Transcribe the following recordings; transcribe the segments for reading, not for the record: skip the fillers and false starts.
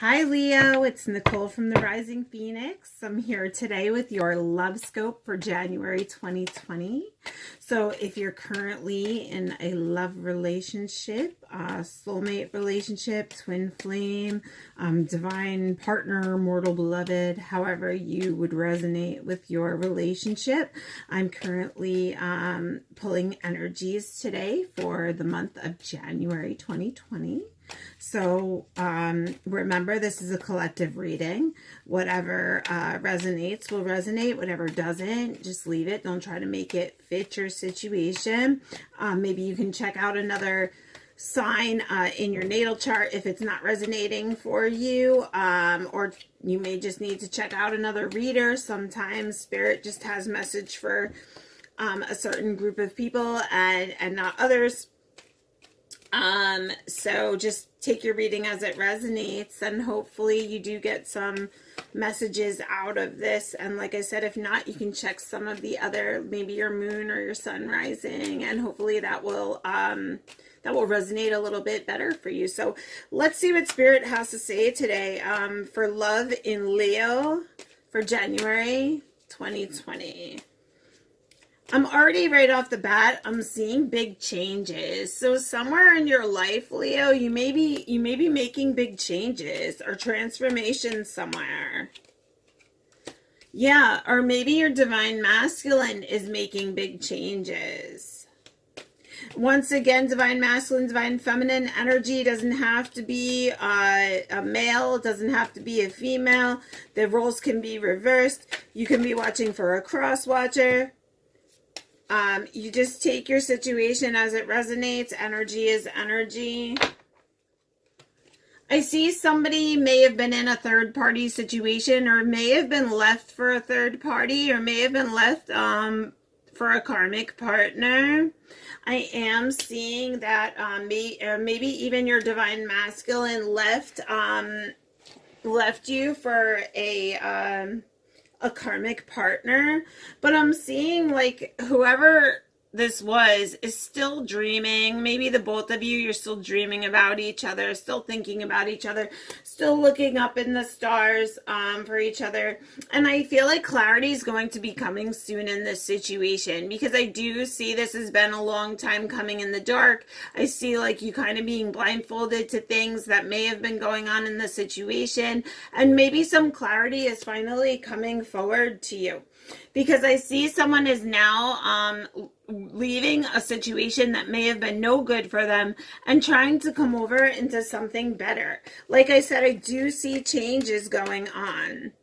Hi Leo, it's Nicole from the Rising Phoenix. I'm here today with your love scope for January 2020. So if you're currently in a love relationship, soulmate relationship, twin flame, divine partner, mortal beloved, however you would resonate with your relationship, I'm currently pulling energies today for the month of January 2020. So remember, this is a collective reading. Whatever resonates will resonate. Whatever doesn't, just leave it. Don't try to make it fit your situation. Maybe you can check out another sign in your natal chart if it's not resonating for you, or you may just need to check out another reader. Sometimes spirit just has message for a certain group of people and not others. So just take your reading as it resonates, and hopefully you do get some messages out of this. And like I said, if not, you can check some of the other, maybe your moon or your sun rising, and hopefully that will resonate a little bit better for you. So let's see what spirit has to say today for love in Leo for January 2020. I'm already right off the bat, I'm seeing big changes. So somewhere in your life, Leo, you may be making big changes or transformations somewhere. Yeah, or maybe your divine masculine is making big changes. Once again, divine masculine, divine feminine energy doesn't have to be a male, doesn't have to be a female. The roles can be reversed. You can be watching for a cross watcher. You just take your situation as it resonates. Energy is energy. I see somebody may have been in a third party situation, or may have been left for a third party, or may have been left for a karmic partner. I am seeing that maybe even your divine masculine left you for a karmic partner, but I'm seeing like whoever this was is still dreaming. Maybe the both of you're still dreaming about each other, still thinking about each other, still looking up in the stars for each other. And I feel like clarity is going to be coming soon in this situation, because I do see this has been a long time coming in the dark. I see like you kind of being blindfolded to things that may have been going on in the situation, and maybe some clarity is finally coming forward to you, because I see someone is now leaving a situation that may have been no good for them and trying to come over into something better. Like I said, I do see changes going on.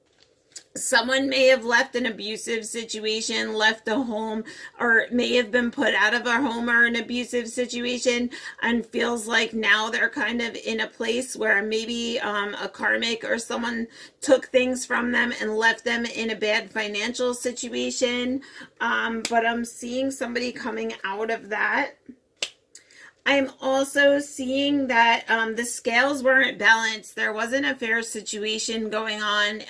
Someone may have left an abusive situation, left a home, or may have been put out of a home or an abusive situation, and feels like now they're kind of in a place where maybe a karmic or someone took things from them and left them in a bad financial situation. But I'm seeing somebody coming out of that. I'm also seeing that the scales weren't balanced. There wasn't a fair situation going on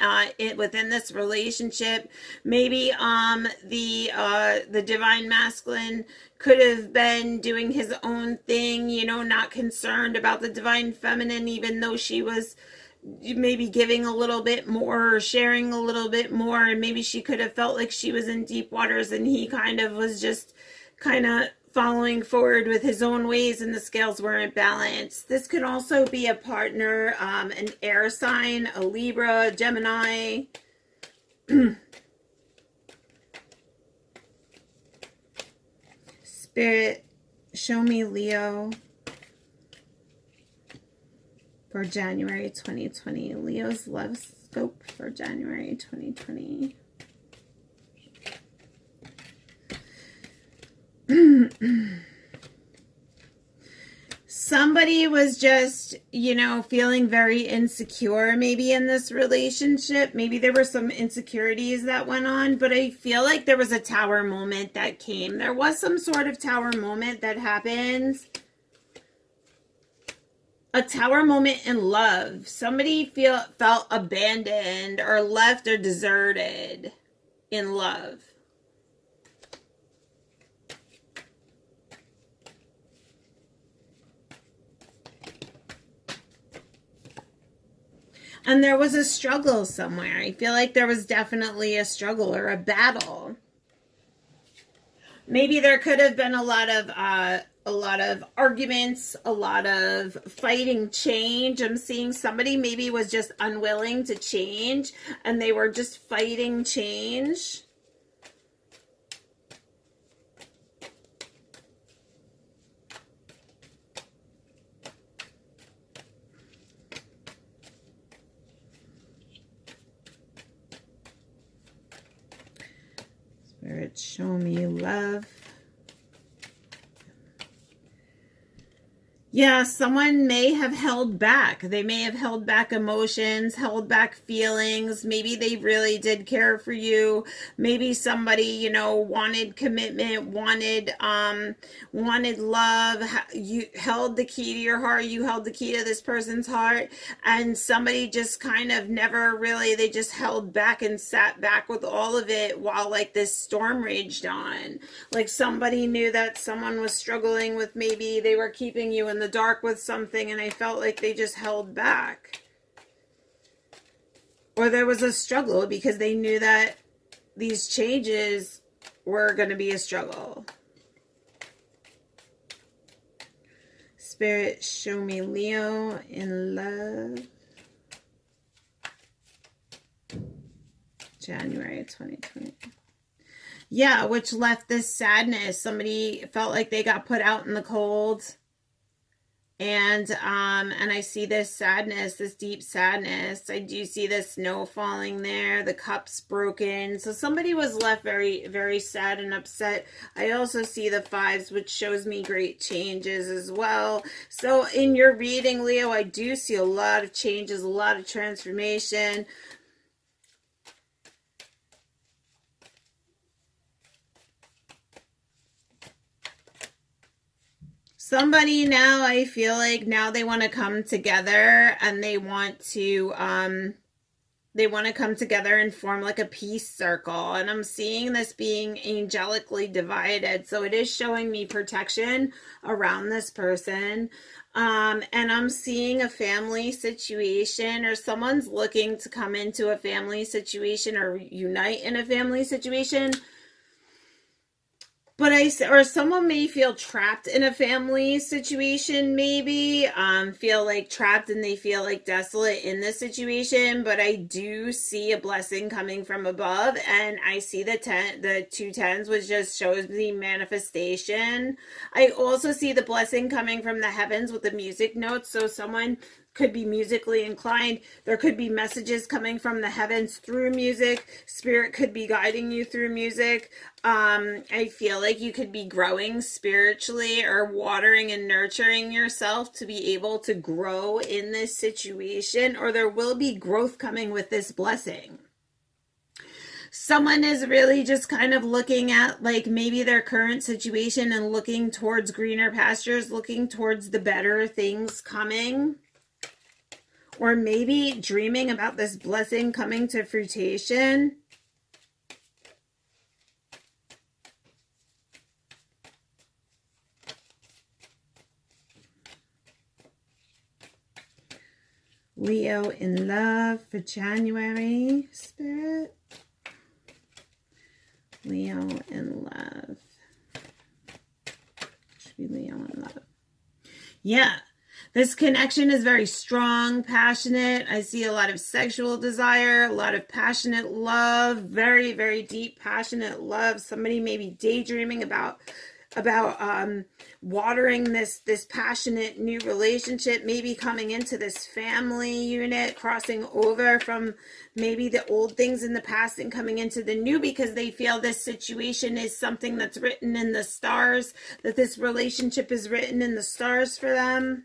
within this relationship. Maybe the divine masculine could have been doing his own thing, not concerned about the divine feminine, even though she was maybe giving a little bit more or sharing a little bit more, and maybe she could have felt like she was in deep waters and he kind of was just kind of following forward with his own ways, and the scales weren't balanced. This could also be a partner, an air sign, a Libra, Gemini. Spirit, show me Leo for January 2020. Leo's love scope for January 2020. Somebody was just, feeling very insecure maybe in this relationship. Maybe there were some insecurities that went on, but I feel like there was a tower moment that came. There was some sort of tower moment that happens. A tower moment in love. Somebody felt abandoned or left or deserted in love. And there was a struggle somewhere. I feel like there was definitely a struggle or a battle. Maybe there could have been a lot of arguments, a lot of fighting change. I'm seeing somebody maybe was just unwilling to change and they were just fighting change. Spirit, show me love. Yeah, someone may have held back. They may have held back emotions, held back feelings. Maybe they really did care for you. Maybe somebody, you know, wanted commitment, wanted love. You held the key to your heart. You held the key to this person's heart. And somebody just kind of never really, they just held back and sat back with all of it while like this storm raged on. Like somebody knew that someone was struggling with, maybe they were keeping you in the dark with something and I felt like they just held back. Or there was a struggle because they knew that these changes were going to be a struggle. Spirit, show me Leo in love. January 2020. Yeah, which left this sadness. Somebody felt like they got put out in the cold. And I see this sadness, this deep sadness. I do see the snow falling there, the cups broken. So somebody was left very, very sad and upset. I also see the fives, which shows me great changes as well. So in your reading, Leo, I do see a lot of changes, a lot of transformation. Somebody now, I feel like now they want to come together and they want to come together and form like a peace circle. And I'm seeing this being angelically divided. So it is showing me protection around this person. And I'm seeing a family situation, or someone's looking to come into a family situation or unite in a family situation. But or someone may feel trapped in a family situation, maybe feel like trapped and they feel like desolate in this situation. But I do see a blessing coming from above, and I see the 2 tens, which just shows me manifestation. I also see the blessing coming from the heavens with the music notes. So someone could be musically inclined. There could be messages coming from the heavens through music. Spirit could be guiding you through music. I feel like you could be growing spiritually or watering and nurturing yourself to be able to grow in this situation, or there will be growth coming with this blessing. Someone is really just kind of looking at like maybe their current situation and looking towards greener pastures, looking towards the better things coming. Or maybe dreaming about this blessing coming to fruition. Leo in love for January, Spirit. Leo in love. Should be Leo in love. Yeah. This connection is very strong, passionate. I see a lot of sexual desire, a lot of passionate love, very, very deep, passionate love. Somebody may be daydreaming about watering this passionate new relationship, maybe coming into this family unit, crossing over from maybe the old things in the past and coming into the new, because they feel this situation is something that's written in the stars, that this relationship is written in the stars for them.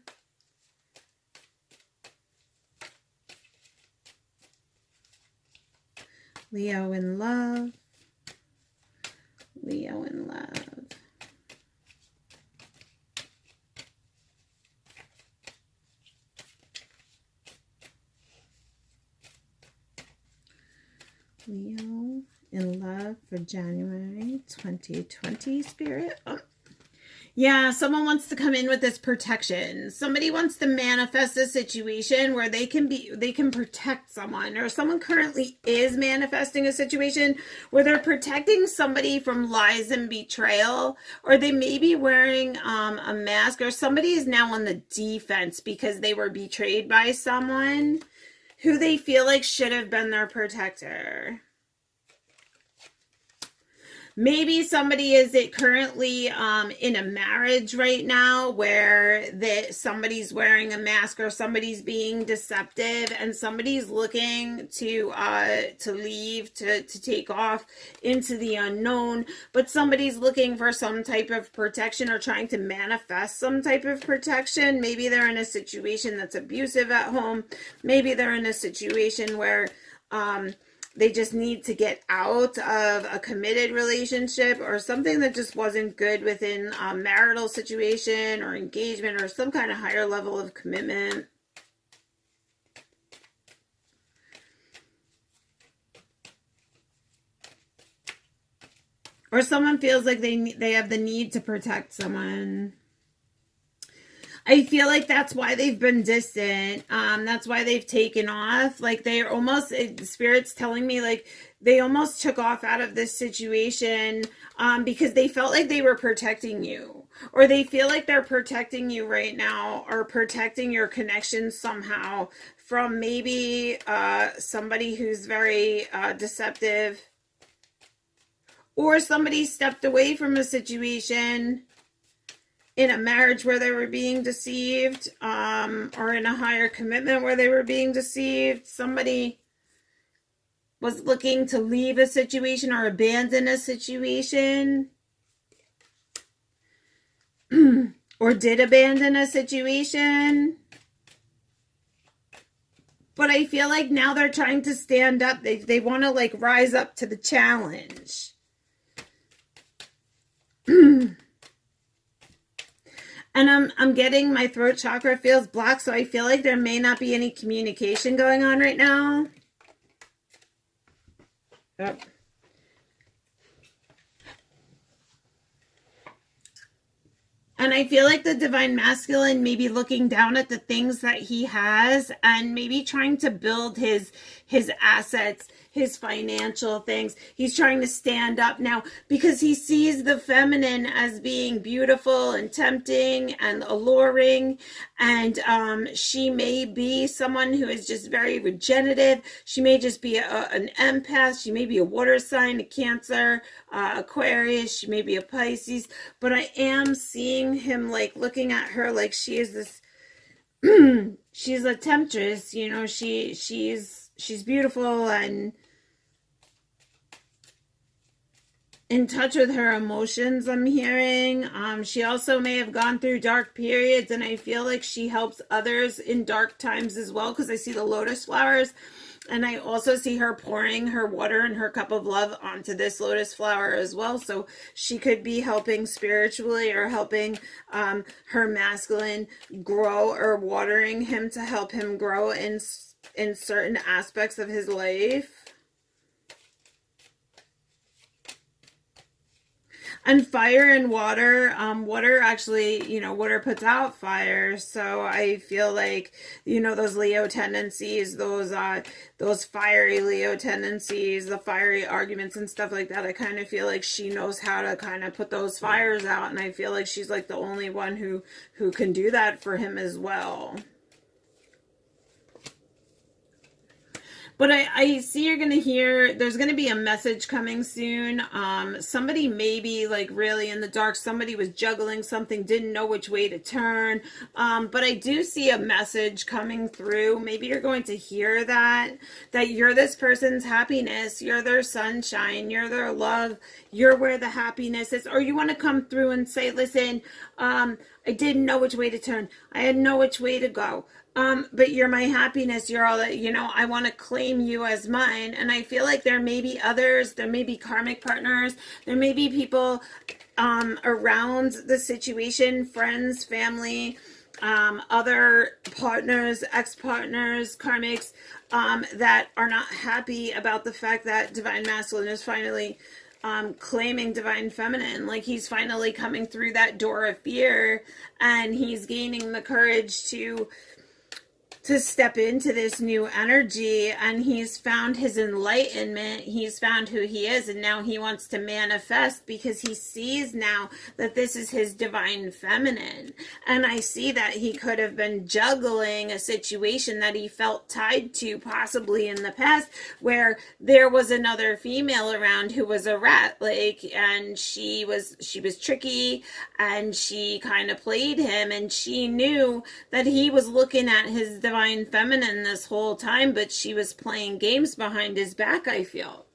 Leo in love. Leo in love. Leo in love for January 2020, Spirit. Oh. Yeah, someone wants to come in with this protection. Somebody wants to manifest a situation where they can protect someone, or someone currently is manifesting a situation where they're protecting somebody from lies and betrayal, or they may be wearing a mask, or somebody is now on the defense because they were betrayed by someone who they feel like should have been their protector. Maybe somebody is it currently in a marriage right now where somebody's wearing a mask, or somebody's being deceptive, and somebody's looking to leave, to take off into the unknown, but somebody's looking for some type of protection or trying to manifest some type of protection. Maybe they're in a situation that's abusive at home. Maybe they're in a situation where they just need to get out of a committed relationship, or something that just wasn't good within a marital situation or engagement, or some kind of higher level of commitment. Or someone feels like they have the need to protect someone. I feel like that's why they've been distant. That's why they've taken off. Like they're almost, Spirit's telling me like they almost took off out of this situation because they felt like they were protecting you. Or they feel like they're protecting you right now, or protecting your connection somehow from maybe somebody who's very deceptive. Or somebody stepped away from a situation in a marriage where they were being deceived, or in a higher commitment where they were being deceived. Somebody was looking to leave a situation or abandon a situation, or did abandon a situation. But I feel like now they're trying to stand up. They want to like rise up to the challenge. And I'm getting my throat chakra feels blocked, so I feel like there may not be any communication going on right now. Yep. And I feel like the divine masculine may be looking down at the things that he has, and maybe trying to build his assets, his financial things. He's trying to stand up now because he sees the feminine as being beautiful and tempting and alluring. And she may be someone who is just very regenerative. She may just be an empath. She may be a water sign, a Cancer, Aquarius. She may be a Pisces. But I am seeing him like looking at her like she is this she's a temptress, you know. She's beautiful and in touch with her emotions, I'm hearing. She also may have gone through dark periods, and I feel like she helps others in dark times as well, because I see the lotus flowers, and I also see her pouring her water and her cup of love onto this lotus flower as well. So she could be helping spiritually, or helping her masculine grow, or watering him to help him grow in certain aspects of his life. And fire and water, water actually, you know, water puts out fire. So I feel like, you know, those Leo tendencies, those fiery Leo tendencies, the fiery arguments and stuff like that, I kind of feel like she knows how to kind of put those fires out. And I feel like she's like the only one who can do that for him as well. But I see you're going to hear, there's going to be a message coming soon. Somebody may be like really in the dark. Somebody was juggling something, didn't know which way to turn. But I do see a message coming through. Maybe you're going to hear that you're this person's happiness. You're their sunshine. You're their love. You're where the happiness is. Or you want to come through and say, listen, I didn't know which way to turn. I had no which way to go. But you're my happiness. You're all that, you know, I want to claim you as mine. And I feel like there may be others, there may be karmic partners, there may be people around the situation, friends, family, other partners, ex-partners, karmics, that are not happy about the fact that divine masculine is finally claiming divine feminine. Like he's finally coming through that door of fear, and he's gaining the courage to step into this new energy, and he's found his enlightenment. He's found who he is, and now he wants to manifest because he sees now that this is his divine feminine. And I see that he could have been juggling a situation that he felt tied to possibly in the past, where there was another female around who was a rat, like, and she was tricky, and she kind of played him, and she knew that he was looking at his divine feminine this whole time, but she was playing games behind his back, I feel.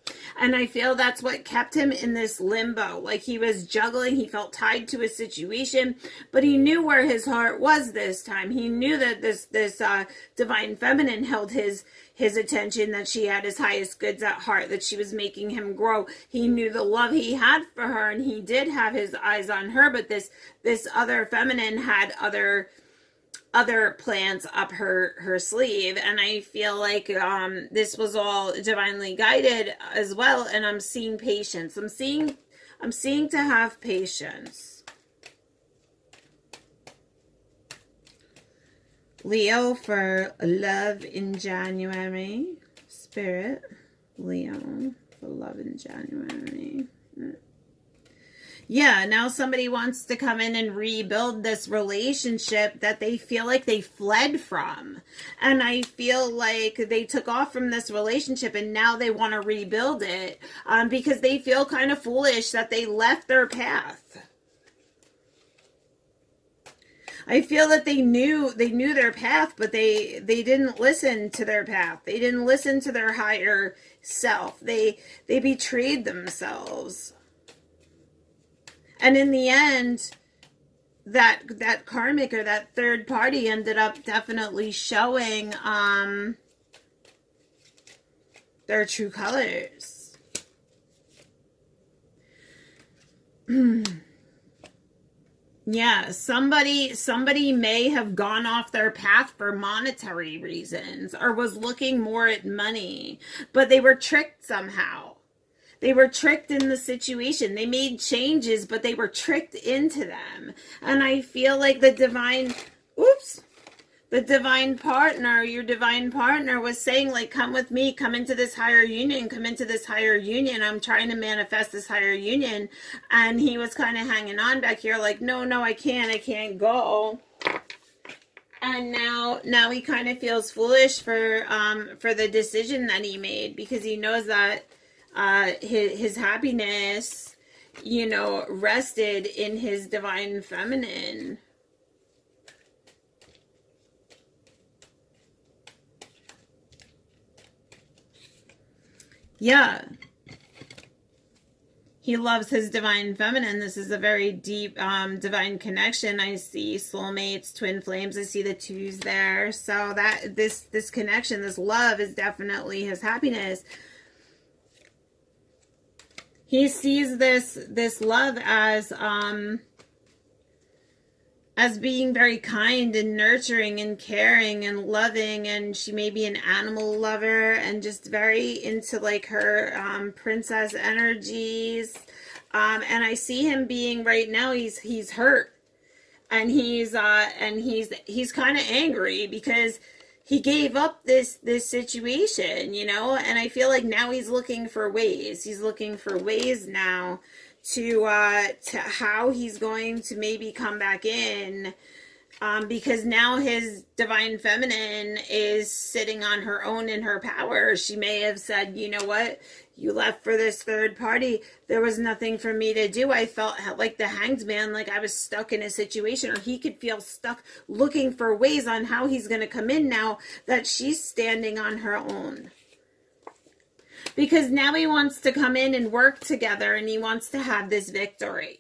And I feel that's what kept him in this limbo. Like he was juggling, he felt tied to a situation, but he knew where his heart was this time. He knew that this divine feminine held his attention, that she had his highest goods at heart, that she was making him grow. He knew the love he had for her, and he did have his eyes on her, but this other feminine had other plans up her sleeve. And I feel like this was all divinely guided as well. And I'm seeing patience. I'm seeing to have patience. Leo for love in January. Spirit, Leo for love in January. Yeah, now somebody wants to come in and rebuild this relationship that they feel like they fled from. And I feel like they took off from this relationship and now they want to rebuild it because they feel kind of foolish that they left their path. I feel that they knew their path, but they didn't listen to their path. They didn't listen to their higher self. They betrayed themselves. And in the end, that karmic or that third party ended up definitely showing their true colors. Yeah, somebody may have gone off their path for monetary reasons or was looking more at money, but they were tricked somehow. They were tricked in the situation. They made changes, but they were tricked into them. And I feel like the divine partner, your divine partner was saying, like, come with me, come into this higher union, I'm trying to manifest this higher union. And he was kind of hanging on back here like, no, I can't go. And now he kind of feels foolish for the decision that he made, because he knows that his happiness, rested in his divine feminine. Yeah. He loves his divine feminine. This is a very deep divine connection. I see soulmates, twin flames. I see the twos there. So that this connection, this love is definitely his happiness. He sees this love as being very kind and nurturing and caring and loving, and she may be an animal lover and just very into like her princess energies. And I see him being right now, he's hurt, and he's kind of angry because he gave up this situation, and I feel like now he's looking for ways. He's looking for ways now to how he's going to maybe come back in, because now his divine feminine is sitting on her own in her power. She may have said, you know what, you left for this third party. There was nothing for me to do. I felt like the Hanged Man, like I was stuck in a situation, or he could feel stuck looking for ways on how he's going to come in now that she's standing on her own. Because now he wants to come in and work together, and he wants to have this victory.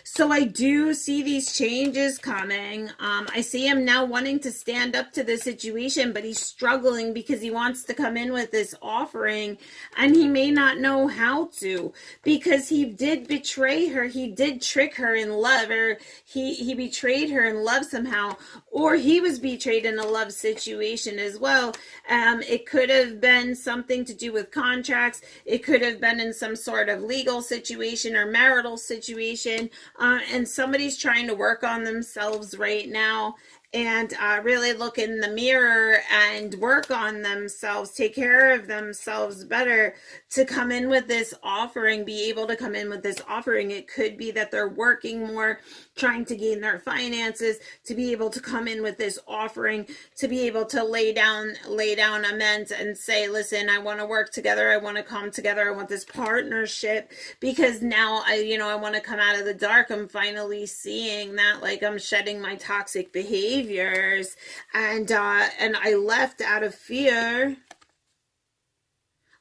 So I do see these changes coming. I see him now wanting to stand up to the situation, but he's struggling because he wants to come in with this offering and he may not know how to, because he did betray her. He did trick her in love, or he betrayed her in love somehow, or he was betrayed in a love situation as well. It could have been something to do with contracts. It could have been in some sort of legal situation or marital situation. And somebody's trying to work on themselves right now and really look in the mirror and work on themselves, take care of themselves better to come in with this offering, be able to come in with this offering. It could be that they're working more, trying to gain their finances, to be able to come in with this offering, to be able to lay down amends and say, listen, I want to work together. I want to come together. I want this partnership, because now I want to come out of the dark. I'm finally seeing that, like, I'm shedding my toxic behaviors, and I left out of fear.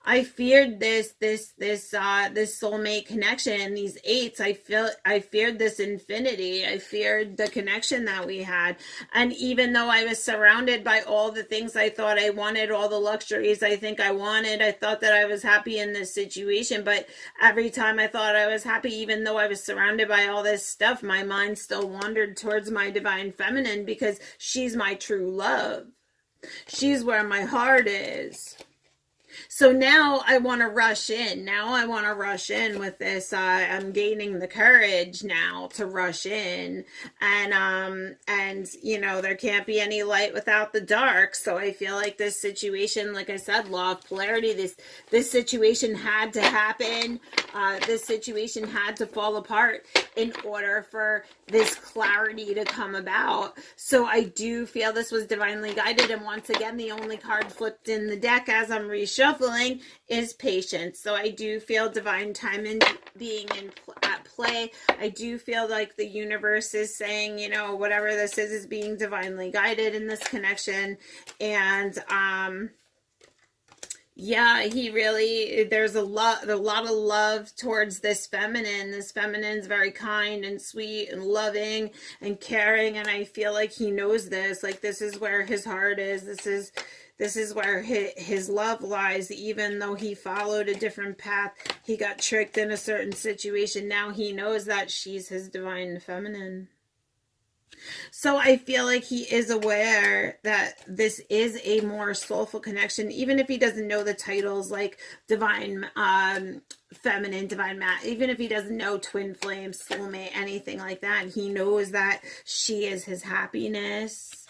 I feared this soulmate connection, these eights. I feared this infinity. I feared the connection that we had. And even though I was surrounded by all the things I thought I wanted, all the luxuries I think I wanted, I thought that I was happy in this situation. But every time I thought I was happy, even though I was surrounded by all this stuff, my mind still wandered towards my divine feminine, because she's my true love. She's where my heart is. So now I want to rush in. Now I want to rush in with this. I'm gaining the courage now to rush in, and there can't be any light without the dark. So I feel like this situation, like I said, law of polarity. This situation had to happen. This situation had to fall apart in order for this clarity to come about. So I do feel this was divinely guided. And once again, the only card flipped in the deck as I'm reshuffling is patience. So I do feel divine timing being at play. I do feel like the universe is saying, whatever this is being divinely guided in this connection. And there's a lot of love towards this feminine. This feminine's very kind and sweet and loving and caring, and I feel like he knows this. Like, this is where his heart is. This is where his love lies. Even though he followed a different path, he got tricked in a certain situation. Now he knows that she's his divine feminine. So I feel like he is aware that this is a more soulful connection, even if he doesn't know the titles like divine feminine, divine masculine, even if he doesn't know twin flame, soulmate, anything like that. He knows that she is his happiness,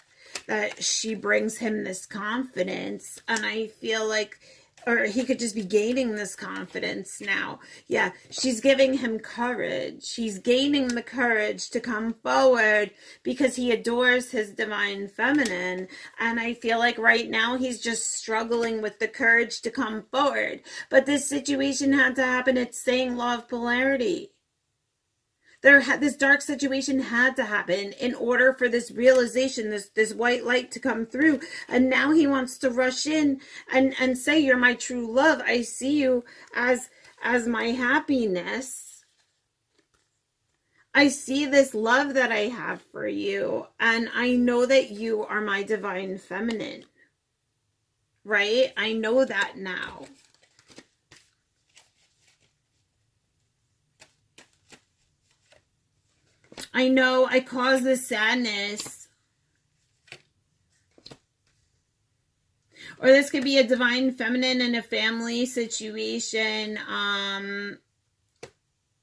that she brings him this confidence. And I feel like, or he could just be gaining this confidence now. Yeah, she's giving him courage. She's gaining the courage to come forward because he adores his divine feminine. And I feel like right now he's just struggling with the courage to come forward. But this situation had to happen. It's saying law of polarity. This dark situation had to happen in order for this realization, this white light to come through. And now he wants to rush in and say, you're my true love. I see you as my happiness. I see this love that I have for you. And I know that you are my divine feminine. Right? I know that now. I know I caused this sadness. Or this could be a divine feminine in a family situation.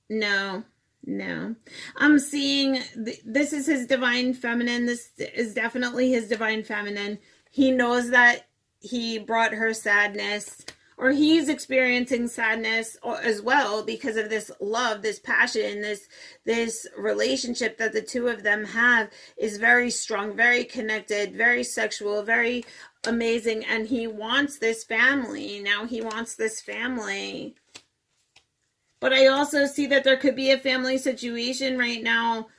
No. I'm seeing this is his divine feminine. This is definitely his divine feminine. He knows that he brought her sadness, or he's experiencing sadness as well because of this love, this passion, this relationship that the two of them have is very strong, very connected, very sexual, very amazing. And he wants this family. Now he wants this family. But I also see that there could be a family situation right now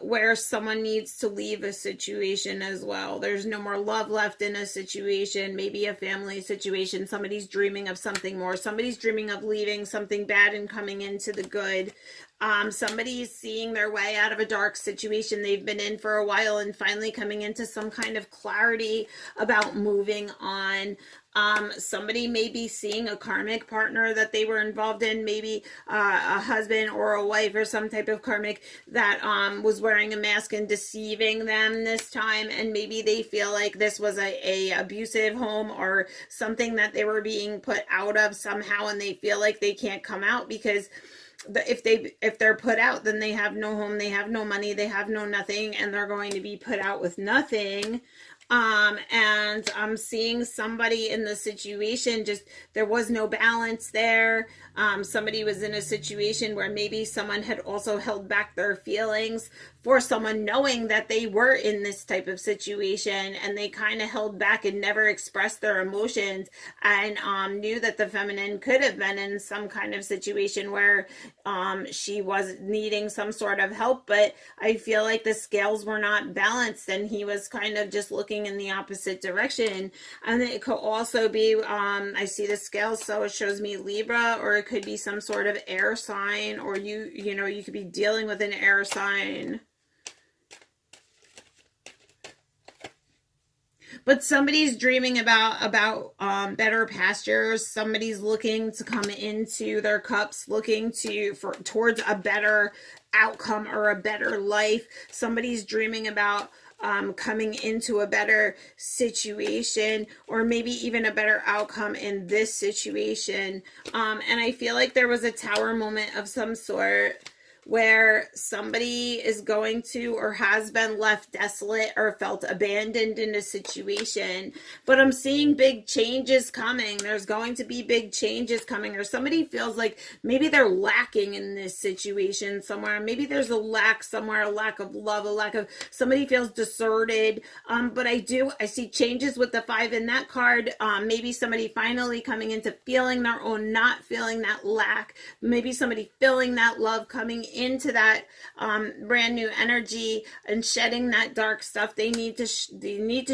where someone needs to leave a situation as well. There's no more love left in a situation, maybe a family situation. Somebody's dreaming of something more. Somebody's dreaming of leaving something bad and coming into the good. Somebody's seeing their way out of a dark situation they've been in for a while and finally coming into some kind of clarity about moving on. Somebody may be seeing a karmic partner that they were involved in, maybe a husband or a wife or some type of karmic that was wearing a mask and deceiving them this time, and maybe they feel like this was a abusive home or something that they were being put out of somehow, and they feel like they can't come out because if they're put out, then they have no home, they have no money, they have no nothing, and they're going to be put out with nothing. And I'm seeing somebody in the situation, just there was no balance there. Somebody was in a situation where maybe someone had also held back their feelings for someone, knowing that they were in this type of situation, and they kind of held back and never expressed their emotions, and knew that the feminine could have been in some kind of situation where she was needing some sort of help, but I feel like the scales were not balanced and he was kind of just looking in the opposite direction. And it could also be, I see the scales, so it shows me Libra, or it could be some sort of air sign, or you know, you could be dealing with an air sign. But somebody's dreaming about better pastures. Somebody's looking to come into their cups, looking towards a better outcome or a better life. Somebody's dreaming about coming into a better situation, or maybe even a better outcome in this situation. And I feel like there was a tower moment of some sort, where somebody is going to or has been left desolate or felt abandoned in a situation. But I'm seeing big changes coming. There's going to be big changes coming, or somebody feels like maybe they're lacking in this situation somewhere. Maybe there's a lack somewhere, a lack of love, a lack of, somebody feels deserted. But I see changes with the 5 in that card. Maybe somebody finally coming into feeling their own, not feeling that lack. Maybe somebody feeling that love, coming into that brand new energy and shedding that dark stuff they need to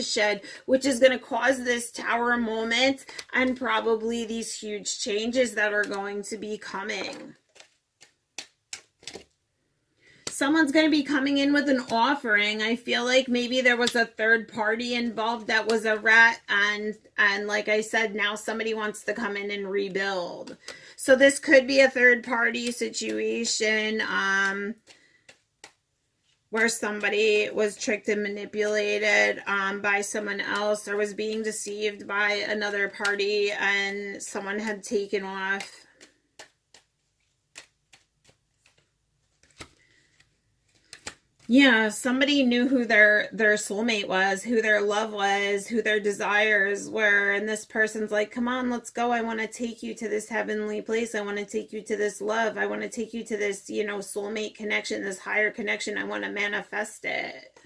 shed, which is going to cause this tower moment and probably these huge changes that are going to be coming. Someone's going to be coming in with an offering. I feel like maybe there was a third party involved that was a rat, and like I said, now somebody wants to come in and rebuild. So this could be a third party situation where somebody was tricked and manipulated by someone else, or was being deceived by another party, and someone had taken off. Yeah, somebody knew who their soulmate was, who their love was, who their desires were, and this person's like, come on, let's go. I want to take you to this heavenly place. I want to take you to this love. I want to take you to this, you know, soulmate connection, this higher connection. I want to manifest it.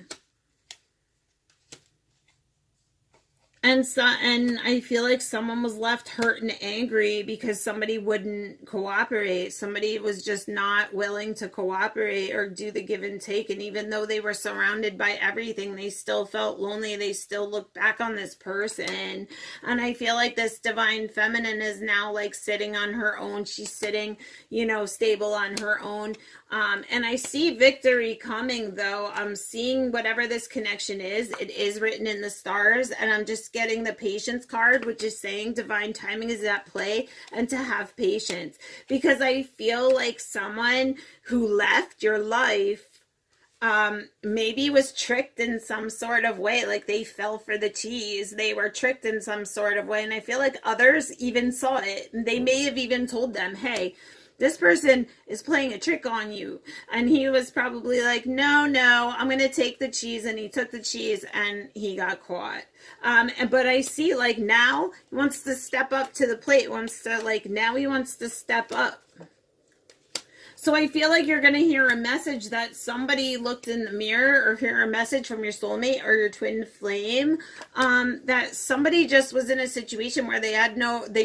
And I feel like someone was left hurt and angry because somebody wouldn't cooperate. Somebody was just not willing to cooperate or do the give and take. And even though they were surrounded by everything, they still felt lonely. They still looked back on this person. And I feel like this divine feminine is now like sitting on her own. She's sitting, you know, stable on her own. And I see victory coming, though. I'm seeing whatever this connection is. It is written in the stars, and I'm just getting the patience card, which is saying divine timing is at play and to have patience. Because I feel like someone who left your life maybe was tricked in some sort of way, like they fell for the tease. They were tricked in some sort of way, and I feel like others even saw it. They may have even told them, hey, this person is playing a trick on you. And he was probably like, no, I'm going to take the cheese. And he took the cheese and he got caught. But I see like now he wants to step up to the plate, now he wants to step up. So I feel like you're going to hear a message that somebody looked in the mirror, or hear a message from your soulmate or your twin flame, that somebody just was in a situation where they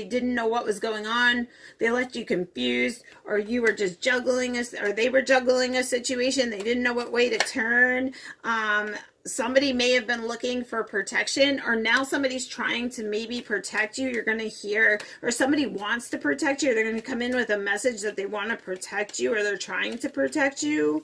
didn't know what was going on. They left you confused, or you were just or they were juggling a situation. They didn't know what way to turn. Somebody may have been looking for protection, or now somebody's trying to maybe protect you. You're going to hear, or somebody wants to protect you. They're going to come in with a message that they want to protect you, or they're trying to protect you.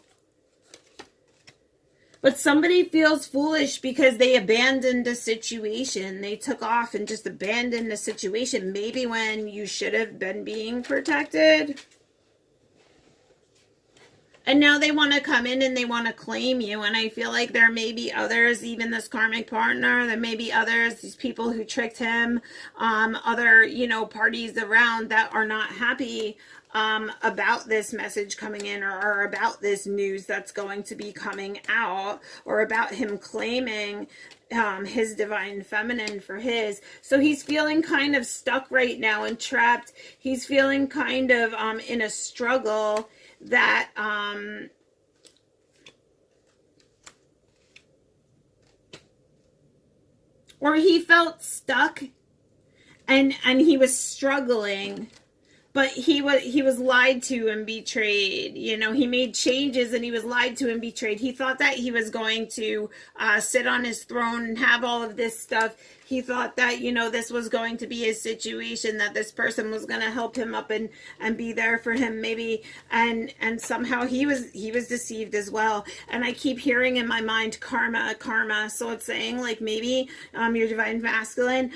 But somebody feels foolish because they abandoned a situation. They took off and just abandoned a situation, maybe when you should have been being protected. And now they want to come in and they want to claim you. And I feel like there may be others, even this karmic partner, there may be others, these people who tricked him, other, parties around that are not happy about this message coming in, or about this news that's going to be coming out, or about him claiming his divine feminine for his. So he's feeling kind of stuck right now and trapped. He's feeling kind of in a struggle that or he felt stuck and he was struggling, but he was lied to and betrayed. He made changes and he was lied to and betrayed. He thought that he was going to sit on his throne and have all of this stuff. He thought that, this was going to be his situation, that this person was going to help him up and be there for him, maybe. And somehow he was deceived as well. And I keep hearing in my mind, karma. So it's saying like maybe your divine masculine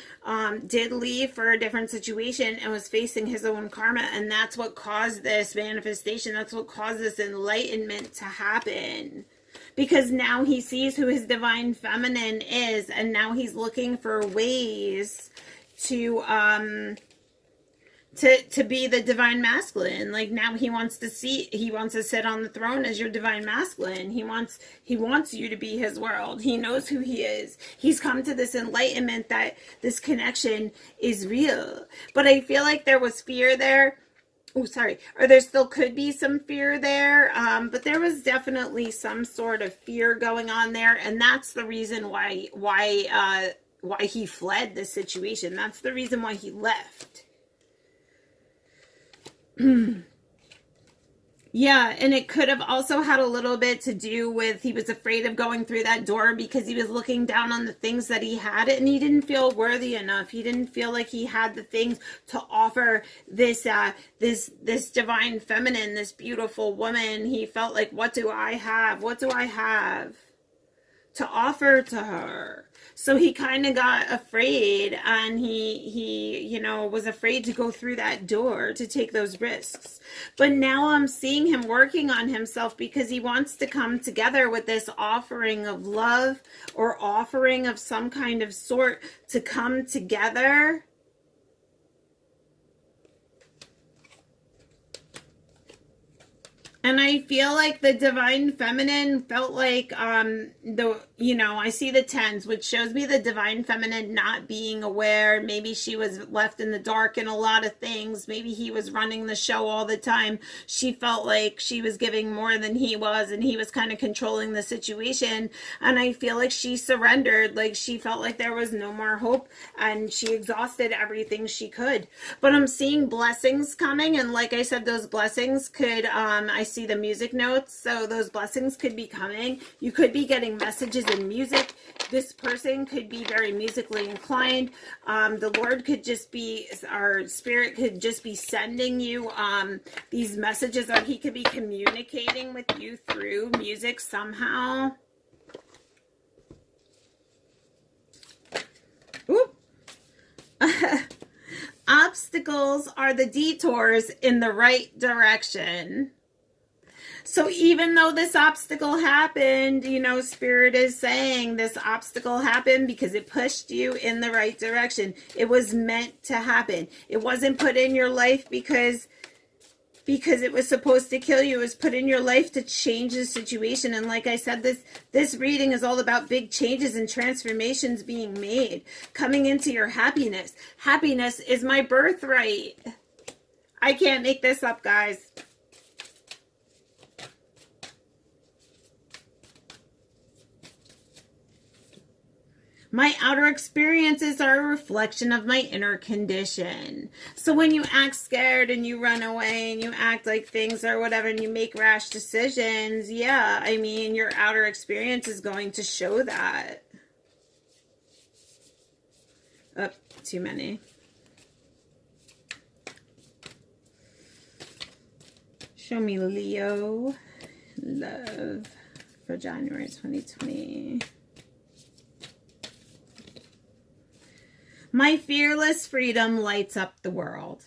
did leave for a different situation and was facing his own karma. And that's what caused this manifestation. That's what caused this enlightenment to happen. Because now he sees who his divine feminine is, and now he's looking for ways to be the divine masculine. Like now he wants to sit on the throne as your divine masculine. He wants you to be his world. He knows who he is. He's come to this enlightenment that this connection is real. But I feel like there was fear there. Or there still could be some fear there, but there was definitely some sort of fear going on there, and that's the reason why he fled the situation. That's the reason why he left. Yeah, and it could have also had a little bit to do with he was afraid of going through that door because he was looking down on the things that he had, and he didn't feel worthy enough. He didn't feel like he had the things to offer this divine feminine, this beautiful woman. He felt like, what do I have? What do I have to offer to her? So he kind of got afraid, and he was afraid to go through that door, to take those risks. But now I'm seeing him working on himself because he wants to come together with this offering of love, or offering of some kind of sort, to come together. And I feel like the divine feminine felt like, I see the 10s, which shows me the divine feminine not being aware. Maybe she was left in the dark in a lot of things. Maybe he was running the show all the time. She felt like she was giving more than he was, and he was kind of controlling the situation. And I feel like she surrendered. Like she felt like there was no more hope, and she exhausted everything she could. But I'm seeing blessings coming, and like I said, those blessings could, I see the music notes, so those blessings could be coming. You could be getting messages in music. This person could be very musically inclined. The Lord could just be, our spirit could just be sending you these messages, or he could be communicating with you through music somehow. Oop. Obstacles are the detours in the right direction. So even though this obstacle happened, Spirit is saying this obstacle happened because it pushed you in the right direction. It was meant to happen. It wasn't put in your life because it was supposed to kill you. It was put in your life to change the situation. And like I said, this reading is all about big changes and transformations being made, coming into your happiness. Happiness is my birthright. I can't make this up, guys. My outer experiences are a reflection of my inner condition. So when you act scared and you run away and you act like things or whatever and you make rash decisions, yeah, I mean, your outer experience is going to show that. Oh, too many. Show me Leo love for January 2020. My fearless freedom lights up the world.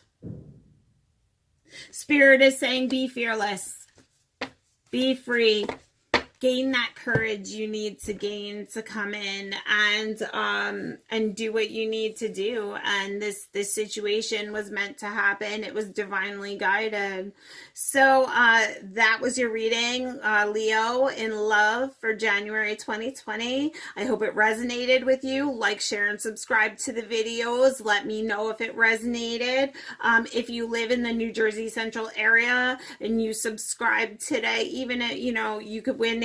Spirit is saying, be fearless. Be free. Gain that courage you need to gain to come in and do what you need to do. And this situation was meant to happen. It was divinely guided. So that was your reading, Leo, in love for January 2020. I hope it resonated with you. Like, share, and subscribe to the videos. Let me know if it resonated. If you live in the New Jersey Central area and you subscribe today, even at, you could win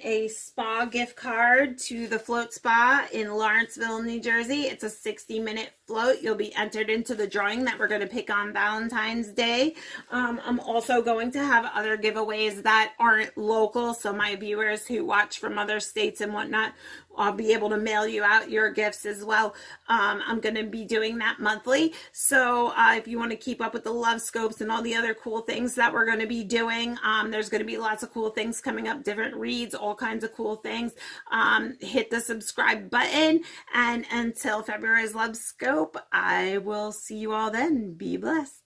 a spa gift card to the Float Spa in Lawrenceville, New Jersey. It's a 60-minute float. You'll be entered into the drawing that we're going to pick on Valentine's Day. I'm also going to have other giveaways that aren't local, so my viewers who watch from other states and whatnot, I'll be able to mail you out your gifts as well. I'm going to be doing that monthly. So if you want to keep up with the love scopes and all the other cool things that we're going to be doing, there's going to be lots of cool things coming up, different reads, all kinds of cool things. Hit the subscribe button. And until February's love scope, I will see you all then. Be blessed.